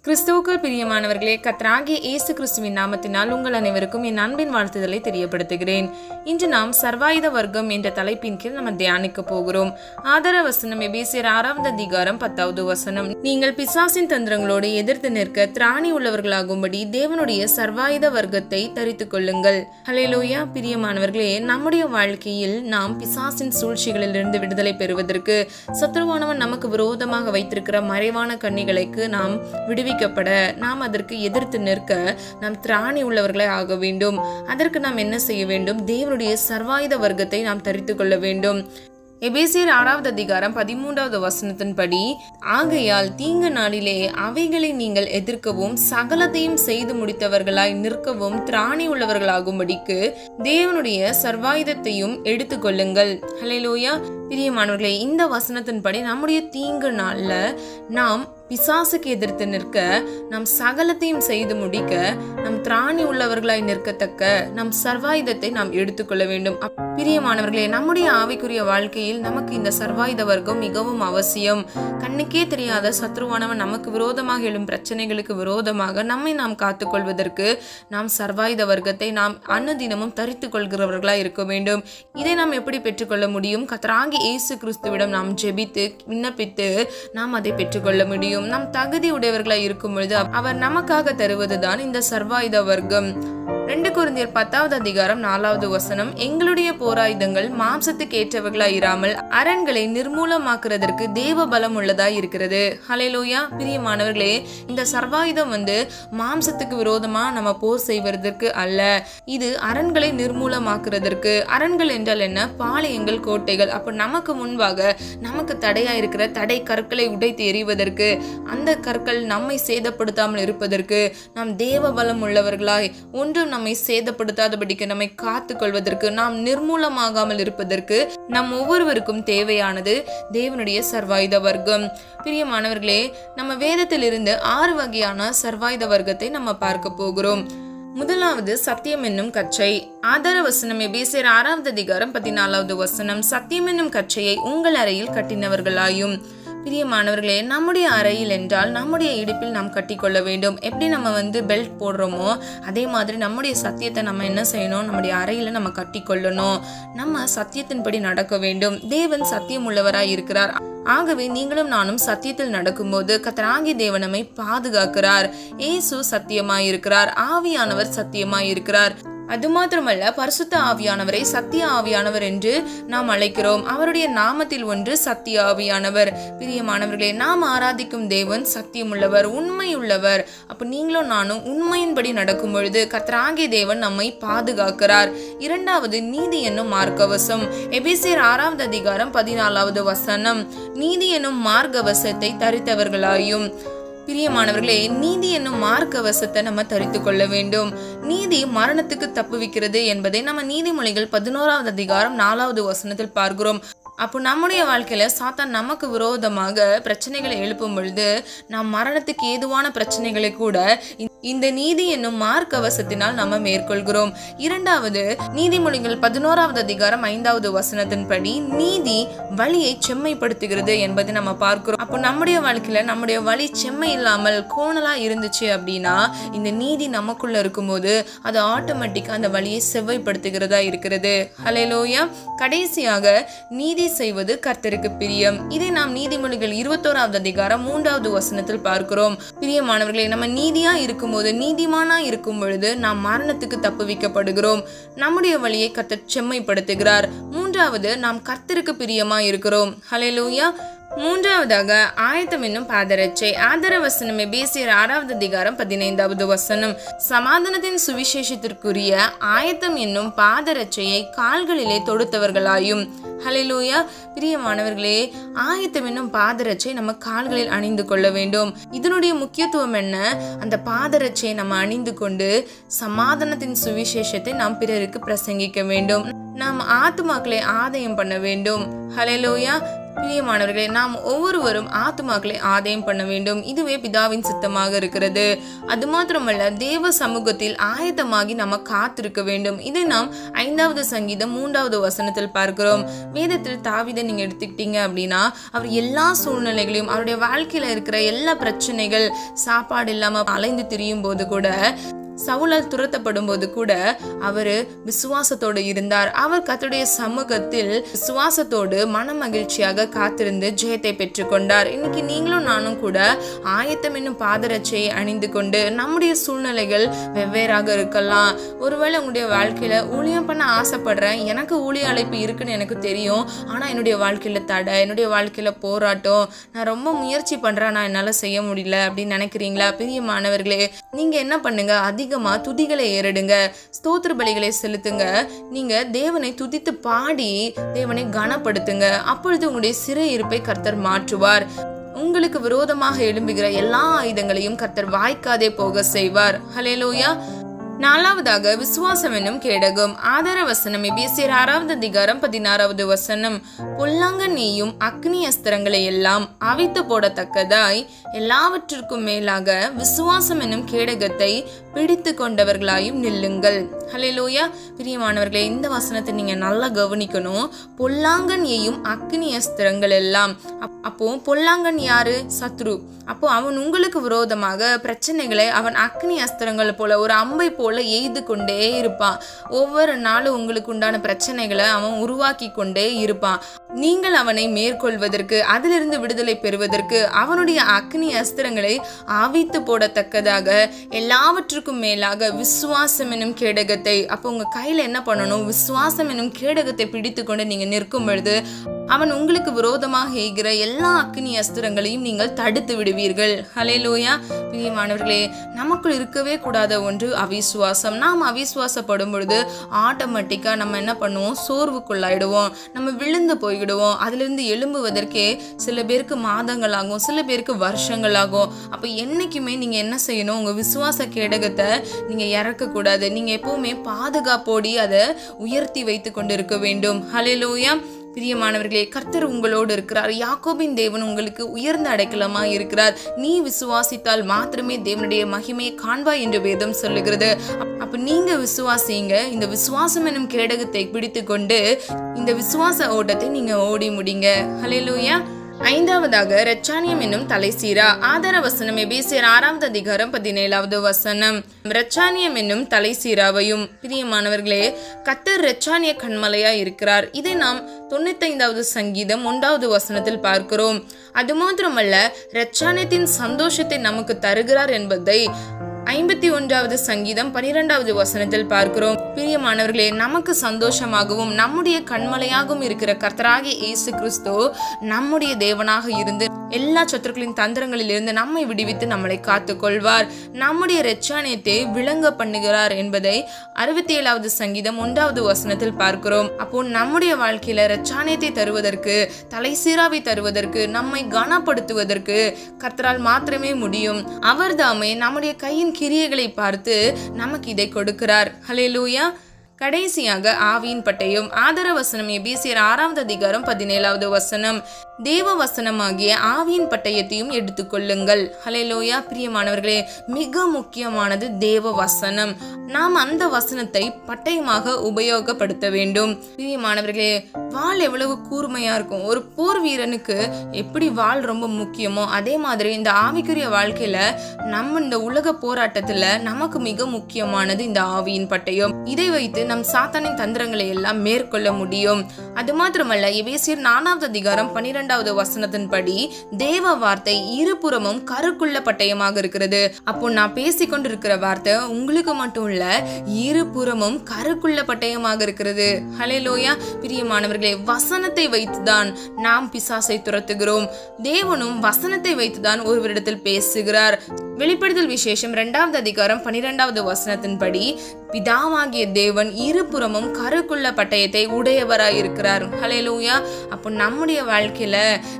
கிறிஸ்துவுக்குள் பிரியமானவர்களே, கர்த்தராகிய இயேசு கிறிஸ்துவின் நாமத்தினால் உங்கள் அனைவருக்கும் என் அன்பின் வாழ்த்துதலை தெரியப்படுத்துகிறேன். இன்று நாம் சர்வாயுத வர்க்கம் என்ற தலைப்பின் கீழ் நம்ம தியானிக்க போகிறோம். ஆதார வசனம் எபேசியர் 6வது அதிகாரம் 10வது வசனம். நீங்கள் பிசாசின் தந்திரங்களோடு எதிர்த்து நிற்க திராணி உள்ளவர்களாகும்படி தேவனுடைய சர்வாயுத வர்க்கத்தை தரித்துக் கொள்ளுங்கள். ஹல்லேலூயா. பிரியமானவர்களே, நம்முடைய வாழ்க்கையில் நாம் பிசாசின் சூழ்ச்சிகளிலிருந்து விடுதலை பெறுவதற்கு சத்துருவானவன் நமக்கு விரோதமாக வைத்திருக்கிற மறைவான கண்ணிகளுக்கு நாம் நாம் அதற்கு எதிர்த்து நிற்க நாம் திராணி உள்ளவர்களே ஆக வேண்டும். அதற்கு நாம் என்ன செய்ய வேண்டும்? தேவனுடைய சர்வாயுத வர்க்கத்தை நாம் தரித்துக் கொள்ள வேண்டும். எபேசியர் 6வது அதிகாரம் 13வது வசனத்தின்படி, ஆகையால் தீங்கு நாளிலே அவைகளை நீங்கள் எதிர்க்கவும் சகலத்தையும் செய்து முடித்தவர்களாய் நிற்கவும் திராணி உள்ளவர்களாகும்படிக்கு தேவனுடைய சர்வாயுதத்தையும் எடுத்துக்கொள்ளுங்கள். ஹல்லேலூயா. பிரியமானவர்களே, இந்த வசனத்தின்படி நம்முடைய தீங்கு நாள்ல நாம் பிசாசுக்கு எதிர்த்து நிற்க, நாம் சகலத்தையும் செய்து முடிக்க, நம் திராணி உள்ளவர்களாய் நிற்கத்தக்க நம் சர்வாயுதத்தை நாம் எடுத்துக்கொள்ள வேண்டும். பிரியமானவர்களே, நம்முடைய ஆவிக்குரிய வாழ்க்கையில் நமக்கு இந்த சர்வாயுத வர்க்கம் மிகவும் அவசியம். கண்ணுக்கே தெரியாத சத்ருவானவன் நமக்கு விரோதமாக எழும் பிரச்சனைகளுக்கு விரோதமாக நம்மை நாம் காத்துக்கொள்வதற்கு நாம் சர்வாயுத வர்க்கத்தை நாம் அன்னதினமும் தரித்துக் கொள்கிறவர்களாய் இருக்க வேண்டும். இதை நாம் எப்படி பெற்றுக்கொள்ள முடியும்? கர்த்தராகிய இயேசு கிறிஸ்துவிடம் நாம் ஜெபித்து விண்ணப்பித்து நாம் அதை பெற்றுக்கொள்ள முடியும். நாம் தகுதி உடையவர்களாய் இருக்கும் பொழுது அவர் நமக்காக தருவதுதான் இந்த சர்வாயுத வர்க்கம். 2 கொரிந்தியர் 10வது அதிகாரம் 4வது வசனம், எங்களுடைய போராயுதங்கள் மாம்சத்துக்கு ஏற்றவர்களாய் இராமல் அரண்களை நிர்மூலமாக்குறதற்கு தேவ பலம் உள்ளதாய் இருக்கிறது. ஹல்லேலூயா. பிரியமானவர்களே, இந்த சர்வாயுதம் மாம்சத்துக்கு விரோதமா நம்ம போர் செய்வதற்கு அல்ல, இது அரண்களை நிர்மூலமாக்குறதற்கு. அரண்கள் என்றால் என்ன? பாளையங்கள், கோட்டைகள். அப்ப நமக்கு முன்பாக நமக்கு தடையா இருக்கிற தடை கற்களை உடைத்து எறிவதற்கு, அந்த கற்கள் நம்மை சேதப்படுத்தாமல் இருப்பதற்கு நாம் தேவ பலம் உள்ளவர்களாய் ஒன்றும் நம்மை சேதப்படுத்தாதபடிக்கு நம்மை காத்துக் கொள்வதற்கு, நாம் நிர்மூலமாகாமல் இருப்பதற்கு நம் ஒவ்வொருவருக்கும் தேவையானது தேவனுடைய சர்வாயுத வர்க்கம். பிரியமானவர்களே, நம்ம வேதத்தில் இருந்து 6 வகையான சர்வாயுத வர்க்கத்தை நம்ம பார்க்க போகிறோம். முதலாவது சத்தியம் என்னும் கச்சை. ஆதார வசனம் எபேசியர் 6வது அதிகாரம் 14வது வசனம், சத்தியம் என்னும் கச்சையை உங்கள் அறையில் கட்டினவர்களாயும். பிரியமானவர்களே, நம்முடைய அறையில் என்றால் நம்முடைய இடுப்பில் நாம் கட்டி கொள்ள வேண்டும். எப்படி நம்ம பெல்ட் போடுறோமோ அதே மாதிரி நம்முடைய சத்தியத்தை நம்ம என்ன செய்யணும்? நம்முடைய அறையில நம்ம கட்டி கொள்ளணும். நம்ம சத்தியத்தின்படி நடக்க வேண்டும். தேவன் சத்தியம் உள்ளவராய் இருக்கிறார். ஆகவே நீங்களும் நானும் சத்தியத்தில் நடக்கும்போது கர்த்தராகிய தேவன் நம்மை பாதுகாக்கிறார். இயேசு சத்தியமாயிருக்கிறார். ஆவியானவர் சத்தியமாயிருக்கிறார். அது மாத்திரமல்ல, பரிசுத்த ஆவியானவரை சத்திய ஆவியானவர் என்று நாம் அழைக்கிறோம். அவருடைய நாமத்தில் ஒன்று சத்திய ஆவியானவர். பிரியமானவர்களே, நாம் ஆராதிக்கும் தேவன் சத்தியம் உள்ளவர், உண்மை உள்ளவர். அப்ப நீங்களும் நானும் உண்மையின்படி நடக்கும் பொழுது கர்த்தராகிய தேவன் நம்மை பாதுகாக்கிறார். இரண்டாவது நீதி என்னும் மார்க்கவசம். எபேசியர் 6வது அதிகாரம் 14வது வசனம், நீதி என்னும் மார்க்கவசத்தை தரித்தவர்களாயும். பிரியமானவர்களே, நீதி என்னும் மார்க்கவசத்தை நம்ம தரித்துக் கொள்ள வேண்டும். நீதி மரணத்துக்கு தப்புவிக்கிறது என்பதை நம்ம நீதிமொழிகள் 11வது அதிகாரம் 4வது வசனத்தில் பார்க்கிறோம். அப்போ நம்முடைய வாழ்க்கையில சாத்தான் நமக்கு விரோதமாக பிரச்சனைகளை எழுப்பும் பொழுது நாம் மரணத்துக்கு ஏதுவான பிரச்சனைகளை கூட இந்த நீதி என்னும் மார்க்கவசத்தினால் நம்ம மேற்கொள்கிறோம். இரண்டாவது, நீதிமொழிகள் 11வது அதிகாரம் 5வது வசனத்தின்படி நீதி வழியை செம்மைப்படுத்துகிறது என்பதை நம்ம பார்க்கிறோம். அப்போ நம்முடைய வாழ்க்கையில நம்முடைய வழி செம்மை இல்லாமல் கோணலா இருந்துச்சு அப்படின்னா இந்த நீதி நமக்குள்ள இருக்கும்போது அது ஆட்டோமேட்டிக்கா அந்த வழியை செவ்வாய்ப்படுத்துகிறதா இருக்கிறது. ஹல்லேலூயா. கடைசியாக, நீதி செய்வது கர்த்தருக்கு பிரியம். இதை நாம் நீதிமொழிகள் 21வது அதிகாரம் 3வது வசனத்தில் பார்க்கிறோம். பிரியமானவர்களே, நம்ம நீதியா இருக்கும்போது, நீதிமானா இருக்கும் பொழுது நாம் மரணத்துக்கு தப்புவிக்கப்படுகிறோம். நம்முடைய வழியை கர்த்தர் செம்மைப்படுத்துகிறார். மூன்றாவது, நாம் கர்த்தருக்கு பிரியமா இருக்கிறோம். ஹல்லேலூயா. மூன்றாவதாக, ஆயத்தம் என்னும் பாதரட்சை. ஆதார வசனம் எபேசியர் 6வது அதிகாரம் 15வது வசனம், சமாதானத்தின் சுவிசேஷத்திற்குரிய ஆயத்தம் என்னும் பாதரட்சையை கால்களிலே தொடுத்தவர்களாயும். ஹல்லேலூயா. பிரியமானவர்களே, ஆயத்தம் என்னும் பாதரட்சை நம்ம கால்களில் அணிந்து கொள்ள வேண்டும். இதனுடைய முக்கியத்துவம் என்ன? அந்த பாதரட்சையை நம்ம அணிந்து கொண்டு சமாதானத்தின் சுவிசேஷத்தை நாம் பிறருக்கு பிரசங்கிக்க வேண்டும். நாம் ஆத்துமாக்களை ஆதாயம் பண்ண வேண்டும். ஹல்லேலூயா. பிரியமானவர்களே, நாம் ஒவ்வொருவரும் ஆத்துமாக்களை ஆதாயம் பண்ண வேண்டும். இதுவே பிதாவின் சித்தமாக இருக்கிறது. அது மாத்திரமல்ல, தேவ சமூகத்தில் ஆயத்தமாகி நம்ம காத்திருக்க வேண்டும். இதை நாம் 5வது சங்கீதம் 3வது வசனத்தில் பார்க்கிறோம். வேதத்தில் தாவீதை நீங்க எடுத்துக்கிட்டீங்க அப்படின்னா, அவர் எல்லா சூழ்நிலைகளையும், அவருடைய வாழ்க்கையில இருக்கிற எல்லா பிரச்சனைகள், சாப்பாடு இல்லாம அலைந்து திரியும் போது கூட, சவுலால் துரத்தப்படும் போது கூட அவரு விசுவாசத்தோடு இருந்தார். அவர் கர்த்தருடைய சமூகத்தில் விசுவாசத்தோடு மன மகிழ்ச்சியாக காத்திருந்து ஜெயத்தை பெற்றுக்கொண்டார். இன்னைக்கு நீங்களும் நானும் கூட ஆயத்தம் என்னும் பாதரட்சையை அணிந்து கொண்டு, நம்முடைய சூழ்நிலைகள் வெவ்வேறாக இருக்கலாம். ஒருவேளை உங்களுடைய வாழ்க்கையில ஊழியம் பண்ண ஆசைப்படுறேன், எனக்கு ஊழிய அழைப்பு இருக்குன்னு எனக்கு தெரியும், ஆனா என்னுடைய வாழ்க்கையில தடை, என்னுடைய வாழ்க்கையில போராட்டம், நான் ரொம்ப முயற்சி பண்றேன், நான் என்னால செய்ய முடியல அப்படின்னு நினைக்கிறீங்களா? பிரியமானவர்களே, நீங்க என்ன பண்ணுங்க, அதிகமா துதிகளை ஏறிடுங்க, ஸ்தோத்திர பலிகளை செலுத்துங்க. நீங்க தேவனை துதித்து பாடி தேவனை கனப்படுத்துங்க. அப்பொழுது உங்களுடைய சிறை இருப்பை கர்த்தர் மாற்றுவார். உங்களுக்கு விரோதமாக எழும்புகிற எல்லா ஆயுதங்களையும் கர்த்தர் வாய்க்காதே போக செய்வார். ஹல்லேலூயா. 4வதாக விசுவாசம் என்னும் கேடகம். ஆதார வசனம் எபேசியர் 6வது அதிகாரம் 16வது வசனம். பொல்லாங்கன் நீயும் அக்னி அஸ்திரங்களை எல்லாம் அவித்து போடத்தக்கதாய் எல்லாவற்றிற்கும் மேலாக விசுவாசம் என்னும் கேடகத்தை பிடித்து கொண்டவர்களாயும் நில்லுங்கள். ஹல்லேலூயா. பிரியமானவர்களே, இந்த வசனத்தை நீங்க நல்லா கவனிக்கணும். பொல்லாங்கன் ஏயும் அக்னி அஸ்திரங்கள் எல்லாம். அப்போ பொல்லாங்கன் யாரு? சத்ரு. அப்போ அவன் உங்களுக்கு விரோதமாக பிரச்சனைகளை அவன் அக்னி அஸ்திரங்கள் போல, ஒரு அம்பை போல எய்து கொண்டே இருப்பான். ஒவ்வொரு நாளும் உங்களுக்கு உண்டான பிரச்சனைகளை அவன் உருவாக்கி கொண்டே இருப்பான். நீங்கள் அவனை மேற்கொள்வதற்கு, அதிலிருந்து விடுதலை பெறுவதற்கு அவனுடைய அக்னி அஸ்திரங்களை ஆவித்து போடத்தக்கதாக எல்லாவற்றுக்கும் மேலாக விசுவாசம் என்னும் கேடகத்தை. அப்போ உங்க கையில என்ன பண்ணணும்? விசுவாசம் என்னும் கேடகத்தை பிடித்து கொண்டு நீங்க நிற்கும் பொழுது அவன் உங்களுக்கு விரோதமாக எய்கிற எல்லா அக்னி அஸ்திரங்களையும் நீங்கள் தடுத்து விடுவீர்கள். ஹல்லேலூயா. பிரியமானவர்களே, நமக்குள் இருக்கவே கூடாத ஒன்று அவிசுவாசம். நாம் அவிசுவாசப்படும் பொழுது ஆட்டோமேட்டிக்கா நம்ம என்ன பண்ணுவோம்? சோர்வுக்குள்ளாயிடுவோம், நம்ம விழுந்து போய்விடுவோம். அதிலிருந்து எழும்புவதற்கே சில பேருக்கு மாதங்கள் ஆகும், சில பேருக்கு வருஷங்கள் ஆகும். அப்ப என்னைக்குமே நீங்க என்ன செய்யணும்? உங்க விசுவாச கேடகத்தை நீங்க இறக்க கூடாது. நீங்க எப்பவுமே பாதுகாப்போடி அதை உயர்த்தி வைத்து கொண்டு இருக்க வேண்டும். ஹல்லேலூயா. பிரியமானவர்களே, கர்த்தர் உங்களோடு இருக்கிறார். யாக்கோபின் தேவன் உங்களுக்கு உயர்ந்த அடைக்கலமா இருக்கிறார். நீ விசுவாசித்தால் மாத்திரமே தேவனுடைய மகிமையை காண்பாய் என்று வேதம் சொல்லுகிறது. அப்ப நீங்க விசுவாசிங்க. இந்த விசுவாசம் என்னும் கேடகத்தை பிடித்து கொண்டு இந்த விசுவாச ஓட்டத்தை நீங்க ஓடி முடிங்க. ஹல்லேலூயா. 5வதாக இரட்சானியம் என்னும் தலைசீரா. ஆதார வசனம் எபேசியர் 6வது அதிகாரம் 17வது வசனம். இரட்சானியம் என்னும் தலைசீராவையும். பிரியமானவர்களே, கர்த்தர் இரட்சானிய கண்மலையா இருக்கிறார். இதை நாம் 95வது சங்கீதம் 1வது வசனத்தில் பார்க்கிறோம். அது மாத்திரமல்ல, இரட்சானியத்தின் சந்தோஷத்தை நமக்கு தருகிறார் என்பதை 51வது சங்கீதம் 12வது வசனத்தில் பார்க்கிறோம். பிரியமானவர்களே, நமக்கு சந்தோஷமாகவும் நம்முடைய கண்மலையாகவும் இருக்கிற கர்த்தராகிய இயேசு கிறிஸ்து நம்முடைய தேவனாக இருந்து எல்லா சத்துருக்களின் தந்திரங்களில் இருந்து நம்மை விடுவித்து நம்மளை காத்து கொள்வார். நம்முடைய இரட்சானியத்தை விளங்க பண்ணுகிறார் என்பதை 67வது சங்கீதம் 1வது வசனத்தில் பார்க்கிறோம். அப்போ நம்முடைய வாழ்க்கையில இரட்சானியத்தை தருவதற்கு, தலைசீராவை தருவதற்கு, நம்மை கனப்படுத்துவதற்கு கர்த்தரால் மாத்திரமே முடியும். அவர் தாமே நம்முடைய கையின் கிரியைகளை பார்த்து நமக்கு இதை கொடுக்கிறார். ஹல்லேலூயா. கடைசியாக ஆவியின் பட்டயம். ஆதார வசனம் எபேசியர் 6வது அதிகாரம் 17வது வசனம். தேவ வசனமாகிய ஆவியின் பட்டயத்தையும் எடுத்துக்கொள்ளுங்கள். ஹல்லேலூயா. பிரியமானவர்களே, மிக முக்கியமானது தேவ வசனம். நாம் அந்த வசனத்தை பட்டயமாக உபயோகப்படுத்த வேண்டும். பிரியமானவர்களே, வாள் எவ்வளவு கூர்மையா இருக்கும். ஒரு போர் வீரனுக்கு எப்படி வாள் ரொம்ப முக்கியமோ, அதே மாதிரி இந்த ஆவிக்குரிய வாழ்க்கையில நம்ம இந்த உலக போராட்டத்துல நமக்கு மிக முக்கியமானது இந்த ஆவியின் பட்டயம். இதை வைத்து நம் சாத்தானின் தந்திரங்களை எல்லாம் மேற்கொள்ள முடியும். அது மாத்திரமல்ல, எபேசியர் 4வது அதிகாரம் 12வது வசனத்தின்படி தேவ வார்த்தை இருபுறமும் கருக்குள்ள பட்டயமாக இருக்கிறது. அப்போ நான் பேசிக்கொண்டிருக்கிற வார்த்தை உங்களுக்கு மட்டும் இல்ல, இருபுறமும் கருக்குள்ள பட்டயமாக இருக்கிறது. ஹல்லேலூயா. பிரியமானவர்களே, வசனத்தை வைத்துதான் நாம் பிசாசை துரத்துகிறோம். தேவனும் வசனத்தை வைத்துதான் ஒருவரிடத்தில் பேசுகிறார். வெளிப்படுத்தல் விசேஷம் 2வது அதிகாரம் 12வது வசனத்தின்படி பிதாவாகிய தேவன் இருபுறமும் கருக்குள்ள பட்டயத்தை உடையவராய் இருக்கிறார். ஹல்லேலூயா. அப்போ நம்முடைய வாழ்க்கையில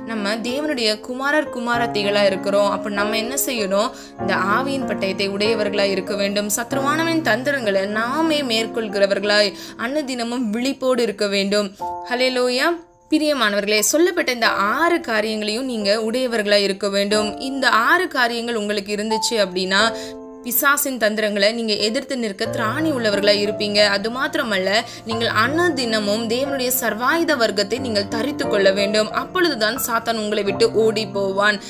நம்ம தேவனுடைய குமாரர் குமாரத்திகளா இருக்கிறோம். அப்போ நம்ம என்ன செய்யணும்? இந்த ஆவியின் பட்டயத்தை உடையவர்களாய் இருக்க வேண்டும். சத்ருவானவனின் தந்திரங்களை நாமே மேற்கொள்கிறவர்களாய் அன்னதினமும் விழிப்போடு இருக்க வேண்டும். ஹல்லேலூயா. பிரியமானவர்களே, சொல்லப்பட்ட இந்த 6 காரியங்களையும் நீங்க உடையவர்களா இருக்க வேண்டும். இந்த 6 காரியங்கள் உங்களுக்கு இருந்துச்சு அப்படின்னா பிசாசின் தந்திரங்களை நீங்க எதிர்த்து நிற்க திராணி உள்ளவர்களா இருப்பீங்க. அது மாத்திரமல்ல, நீங்கள் அனுதினமும் தேவனுடைய சர்வாயுத வர்க்கத்தை நீங்கள் தரித்து கொள்ள வேண்டும். அப்பொழுதுதான் சாத்தான் உங்களை விட்டு ஓடி போவான்.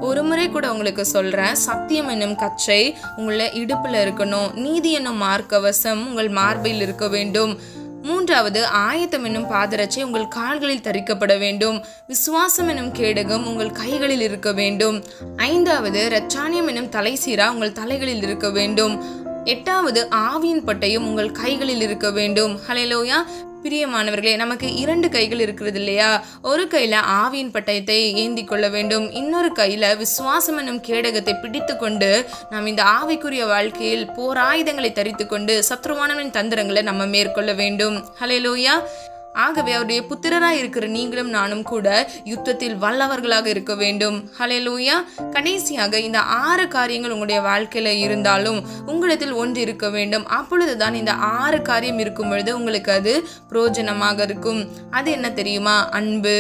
ஒரு முறை கூட உங்களுக்கு சொல்றேன், சத்தியம் என்னும் கச்சை உங்களை இடுப்புல இருக்கணும். நீதி என்னும் மார்க்கவசம் உங்கள் மார்பில் இருக்க வேண்டும். 3வது, ஆயத்தம் என்னும் பாதரட்சை உங்கள் கால்களில் தரிக்கப்பட வேண்டும். விசுவாசம் என்னும் கேடகம் உங்கள் கைகளில் இருக்க வேண்டும். 5வது, இரட்சானியம் என்னும் தலைசீரா உங்கள் தலைகளில் இருக்க வேண்டும். 8வது, ஆவியின் பட்டயம் உங்கள் கைகளில் இருக்க வேண்டும். ஹல்லேலூயா. பிரியமானவர்களே, நமக்கு 2 கைகள் இருக்கிறது இல்லையா? ஒரு கையில ஆவியின் பட்டயத்தை ஏந்தி கொள்ள வேண்டும், இன்னொரு கையில விசுவாசம் என்னும் கேடகத்தை பிடித்து கொண்டு நாம் இந்த ஆவிக்குரிய வாழ்க்கையில் போராயுதங்களை தரித்து கொண்டு சத்ருவானவனின் தந்திரங்களை நம்ம மேற்கொள்ள வேண்டும். ஹல்லேலூயா. ஆகவே அவருடைய புத்திரராய் இருக்கிற நீங்களும் நானும் கூட யுத்தத்தில் வல்லவர்களாக இருக்க வேண்டும். ஹல்லேலூயா. கடைசியாக இந்த 6 காரியங்கள் உங்களுடைய வாழ்க்கையில இருந்தாலும் உங்களிடத்தில் ஒன்று இருக்க வேண்டும். அப்பொழுதுதான் இந்த 6 காரியம் இருக்கும் பொழுது உங்களுக்கு அது பிரயோஜனமாக இருக்கும். அது என்ன தெரியுமா? அன்பு.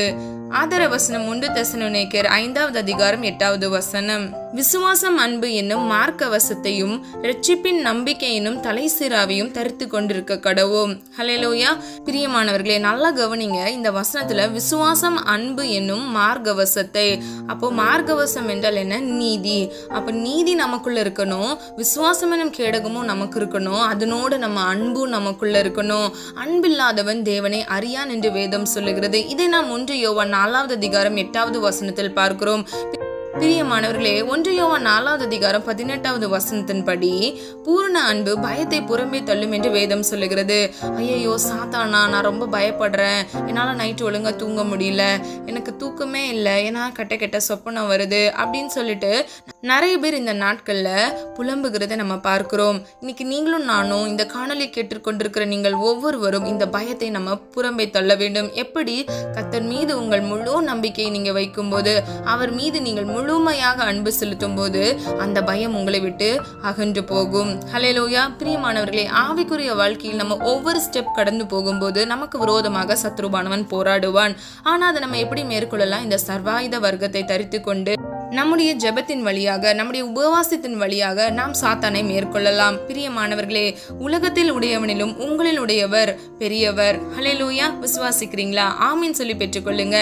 ஆதார வசனம் 1 தெசலோனிக்கேயர் 5வது அதிகாரம் 8வது வசனம். விசுவாசம், அன்பு என்னும் மார்க்கவசத்தையும் இரட்சிப்பின் நம்பிக்கை என்னும் தலைசிராவையும் தரித்து கொண்டிருக்க கடவோம். ஹல்லேலூயா. பிரியமானவர்களே, நல்லா கவனிங்க. இந்த வசனத்துல விசுவாசம், அன்பு என்னும் மார்க்கவசத்தை. அப்போ மார்க்கவசம் என்றால் என்ன? நீதி. அப்ப நீதி நமக்குள்ள இருக்கணும், விசுவாசம் என்னும் கேடகமும் நமக்கு இருக்கணும், அதனோடு நம்ம அன்பும் நமக்குள்ள இருக்கணும். அன்பில்லாதவன் தேவனை அறியான் என்று வேதம் சொல்லுகிறது. இதை நாம் 1 யோவான் 4வது அதிகாரம் 8வது வசனத்தில் பார்க்கிறோம். பிரியமானவர்களே, 1 யோவான் 4வது அதிகாரம் 18வது வசனத்தின்படி பூரண அன்பு பயத்தை புறம்பே தள்ளும் என்று வேதம் சொல்லுகிறது. ஐயோ சாத்தானா, நான் ரொம்ப பயப்படுறேன், என்னால நைட்டு ஒழுங்கா தூங்க முடியல, எனக்கு தூக்கமே இல்லை, ஏன்னா கெட்ட சொப்பனம் வருது அப்படின்னு சொல்லிட்டு நிறைய பேர் இந்த நாட்கள்ல புலம்புகிறத நம்ம பார்க்கிறோம். இன்னைக்கு நீங்களும் நானும் இந்த காணொலி கேட்டுக்கொண்டிருக்கிற நீங்கள் ஒவ்வொருவரும் இந்த பயத்தை நம்ம புறம்பே தள்ள வேண்டும். எப்படி? கர்த்தர் மீது உங்கள் முழு நம்பிக்கையை நீங்க வைக்கும் போது, அவர் மீது நீங்கள் முழுமையாக அன்பு செலுத்தும் போது அந்த பயம் உங்களை விட்டு அகன்று போகும். ஹல்லேலூயா. பிரியமானவர்களே, ஆவிக்குரிய வாழ்க்கையில் நம்ம ஒவ்வொரு ஸ்டெப் கடந்து போகும்போது நமக்கு விரோதமாக சத்ருபானவன் போராடுவான். ஆனா அதை நம்ம எப்படி மேற்கொள்ளலாம்? இந்த சர்வாயுத வர்க்கத்தை தரித்து கொண்டு நம்முடைய ஜெபத்தின் வழியாக, நம்முடைய உபவாசத்தின் வழியாக நாம் சாத்தானை மேற்கொள்ளலாம். பிரியமானவர்களே, உலகத்தில் உடையவனிலும் உங்களில் உடையவர் பெரியவர். ஹல்லேலூயா. விசுவாசிக்கிறீங்களா? ஆமீன் சொல்லி பெற்றுக்கொள்ளுங்க.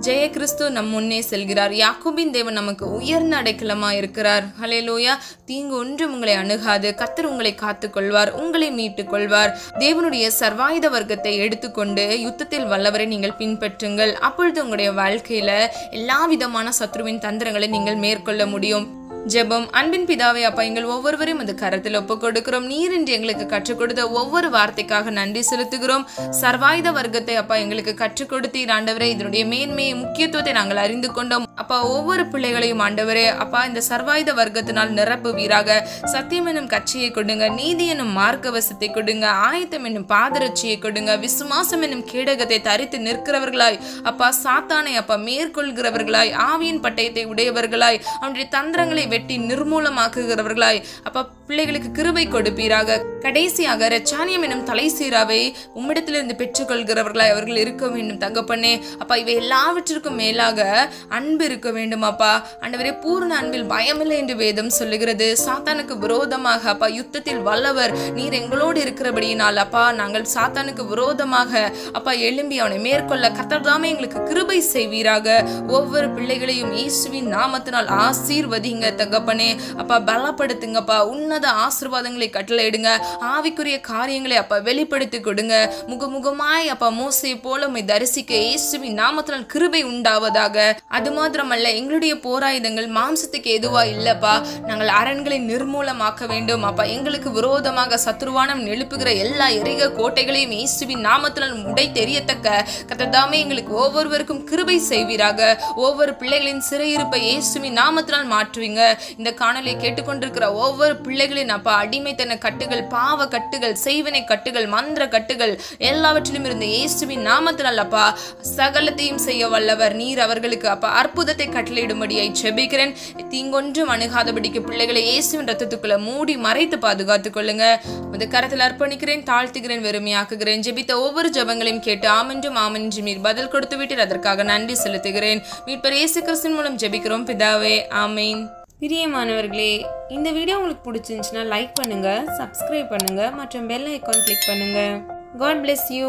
ஜெய கிறிஸ்து நம் முன்னே செல்கிறார். யாக்கோபின் தேவன் நமக்கு உயர்ந்த அடைக்கலமா இருக்கிறார். ஹல்லேலூயா. தீங்கு ஒன்றும் உங்களை அணுகாது. கர்த்தர் உங்களை காத்துக் கொள்வார், உங்களை மீட்டுக் கொள்வார். தேவனுடைய சர்வாயுத வர்க்கத்தை எடுத்துக்கொண்டு யுத்தத்தில் வல்லவரை நீங்கள் பின்பற்றுங்கள். அப்பொழுது உங்களுடைய வாழ்க்கையில எல்லா விதமான சத்ருவின் தந்திரங்களை நீங்கள் மேற்கொள்ள முடியும். ஜெபம். அன்பின் பிதாவே, அப்பா, எங்கள் ஒவ்வொருவரையும் அந்த கரத்தில் ஒப்புக் கொடுக்கிறோம். நீர் இன்று எங்களுக்கு கற்றுக் கொடுத்த ஒவ்வொரு வார்த்தைக்காக நன்றி செலுத்துகிறோம். சர்வாயுத வர்க்கத்தை அப்பா எங்களுக்கு கற்றுக் கொடுத்தீர் ஆண்டவரே. இதனுடைய மேன்மையை, முக்கியத்துவத்தை நாங்கள் அறிந்து கொண்டோம். அப்பா, ஒவ்வொரு பிள்ளைகளையும் ஆண்டவரே அப்பா இந்த சர்வாயுத வர்க்கத்தினால் நிரப்புவீராக. சத்தியம் என்னும் கட்சியை கொடுங்க, நீதி என்னும் மார்க்கவசத்தை கொடுங்க, ஆயத்தம் என்னும் பாதரட்சியை கொடுங்க, விசுவாசம் என்னும் கேடகத்தை தரித்து நிற்கிறவர்களாய் அப்பா சாத்தானை அப்பா மேற்கொள்கிறவர்களாய், ஆவியின் பட்டயத்தை உடையவர்களாய், அவனுடைய தந்திரங்களை வெட்டி நிர்மூலமாக்குகிறவர்களாய் அப்பா பிள்ளைகளுக்கு கிருபை கொடுப்பீராக. கடைசியாக இரட்சானியம் என்னும் தலைசீராவை உம்மிடத்திலிருந்து பெற்றுக்கொள்கிறவர்களாய் அவர்கள் இருக்க வேண்டும் தகப்பனே. அப்பா, இவை எல்லாவற்றிற்கும் மேலாக அன்பு இருக்க வேண்டும் அப்பா. ஆண்டவரே, பூர்ண அன்பில் பயமில்லை என்று வேதம் சொல்லுகிறது. சாத்தானுக்கு விரோதமாக அப்பா யுத்தத்தில் வல்லவர் நீர் எங்களோடு இருக்கிறபடியினால் அப்பா நாங்கள் சாத்தானுக்கு விரோதமாக அப்பா எழும்பி அவனை மேற்கொள்ள கர்த்தர் தாமே எங்களுக்கு கிருபை செய்வீராக. ஒவ்வொரு பிள்ளைகளையும் இயேசுவின் நாமத்தினால் ஆசீர்வதிங்க தகப்பனே. அப்பா பலப்படுத்துங்கப்பா, உன்னத ஆசீர்வாதங்களை கட்டளையிடுங்க, ஆவிக்குரிய காரியங்களை அப்பா வெளிப்படுத்தி கொடுங்க. முகமுகமாய் அப்பா மோசே போல உம்மை தரிசிக்க இயேசுவின் நாமத்தினால் கிருபை உண்டாவதாக. அது மாத்திரமல்ல, எங்களுடைய போராயுதங்கள் மாம்சத்துக்கு எதுவா இல்லப்பா, நாங்கள் அரண்களை நிர்மூலமாக்க வேண்டும் அப்பா. எங்களுக்கு விரோதமாக சத்ருவானம் எழுப்புகிற எல்லா எரிக கோட்டைகளையும் இயேசுவின் நாமத்தினால் உடை தெரியத்தக்க கர்த்தர் தாமே எங்களுக்கு ஒவ்வொருவருக்கும் கிருபை செய்வீராக. ஒவ்வொரு பிள்ளைகளின் சிறையிருப்பை இயேசுவின் நாமத்தினால் மாற்றுவீங்க. இந்த காணொலியை கேட்டுக்கொண்டிருக்கிற ஒவ்வொரு பிள்ளைகளும் பிள்ளைகளின் அப்பா அடிமைத்தன கட்டுகள், பாவ கட்டுகள், செய்வினை கட்டுகள், மந்திர கட்டுகள் எல்லாவற்றிலும் இருந்து இயேசுவின் நாமத்தினால் அப்பா சகலத்தையும் செய்ய வல்லவர் நீர். அவர்களுக்கு அப்பா அற்புதத்தை கட்டளையிடும்படியாய் ஜெபிக்கிறேன். தீங்கொன்றும் அணுகாதபடிக்கு பிள்ளைகளை இயேசுவின் ரத்தத்துக்குள்ள மூடி மறைத்து பாதுகாத்துக் கொள்ளுங்க. அந்த கரத்தில் அர்ப்பணிக்கிறேன், தாழ்த்துகிறேன், வெறுமையாக்குகிறேன். ஜெபித்த ஒவ்வொரு ஜெபங்களையும் கேட்டு ஆமென்றும் ஆமென்றும் நீர் பதில் கொடுத்து விட்டு அதற்காக நன்றி செலுத்துகிறேன். மீட்பர் இயேசு கிறிஸ்துவின் மூலம் ஜெபிக்கிறோம் பிதாவே, ஆமென். பிரியமானவர்களே, இந்த வீடியோ உங்களுக்கு பிடிச்சிருந்துச்சுன்னா லைக் பண்ணுங்க, சப்ஸ்கிரைப் பண்ணுங்க மற்றும் பெல் ஐகான் கிளிக் பண்ணுங்க. God bless you.